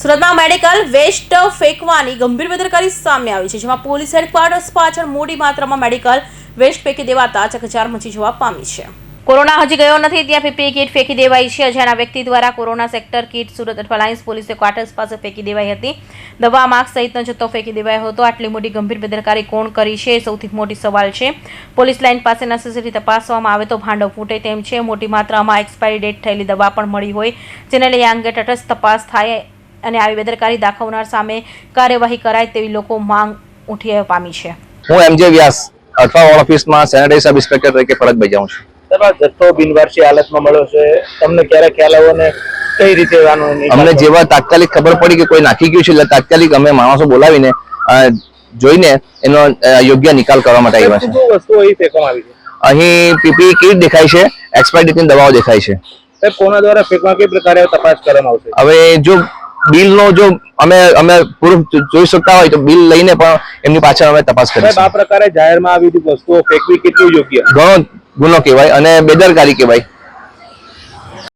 સુરતમાં medical waste ફેંકવાની ગંભીર બેદરકારી સામે આવી છે, જેમાં પોલીસ હેડક્વાર્ટર્સ પાછળ મોટી માત્રામાં મેડિકલ વેસ્ટ ફેંકી દેવાતા ચકચાર મચી જવા પામી છે। કોરોના હજી ગયો નથી ત્યાં પીપીઈ કિટ ફેંકી દેવાઈ છે। અજાણ્યા વ્યક્તિ દ્વારા કોરોના સેક્ટર કિટ સુરત અલ્ફાલાઇન્સ પોલીસે ક્વાર્ટર્સ પાસે ફેંકી દેવાઈ હતી। દવા માસ્ક સહિતનો જથ્થો ફેંકી દેવાયો હતો। આટલી મોટી ગંભીર બેદરકારી કોણ કરી છે એ સૌથી મોટી સવાલ છે। પોલીસ લાઇન પાસેના સીસીટીવી તપાસવામાં આવે તો ભાંડો ફૂટે તેમ છે। મોટી માત્રામાં એક્સપાયરી ડેટ થયેલી દવા પણ મળી હોય, જેને લઈ આ અંગે તટસ્થ તપાસ થાય અને આવી બેદરકારી દાખવનાર સામે કાર્યવાહી કરાય તેવી લોકો માંગ ઉઠી પામી છે। હું એમજે વ્યાસ અલ્ફા ઓફિસમાં સેનેટરી સબ ઇન્સ્પેક્ટર તરીકે ફરજ બજાવું છું। જથ્થો બિનવારસી હાલતમાં મળ્યો છે, તમને ક્યારે ખ્યાલ આવ્યો ને કઈ રીતે અમને જેવા તાત્કાલિક ખબર પડી કે કોઈ નાખી ગયું છે એટલે તાત્કાલિક અમે માણસો બોલાવીને જોઈને એનો યોગ્ય નિકાલ કરવા માટે આવ્યા છે। શું વસ્તુઓ અહીં ફેંકવામાં આવી છે? અહીં પીપીઈ કિટ દેખાય છે, એક્સપાયરી ડેટની દવાઓ દેખાય છે। સાહેબ, કોના દ્વારા ફેંકવા કઈ પ્રકારે તપાસ કરવામાં આવશે? હવે જો બિલનો જો અમે પૂરું જોઈ શકતા હોય તો બિલ લઈને પણ એમની પાછળ અમે તપાસ કરીશું। આ પ્રકારે જાહેરમાં આવી વસ્તુઓ ફેંકવી કેટલું યોગ્ય? ઘણો ગુનો કહેવાય અને બેદરકારી કહેવાય।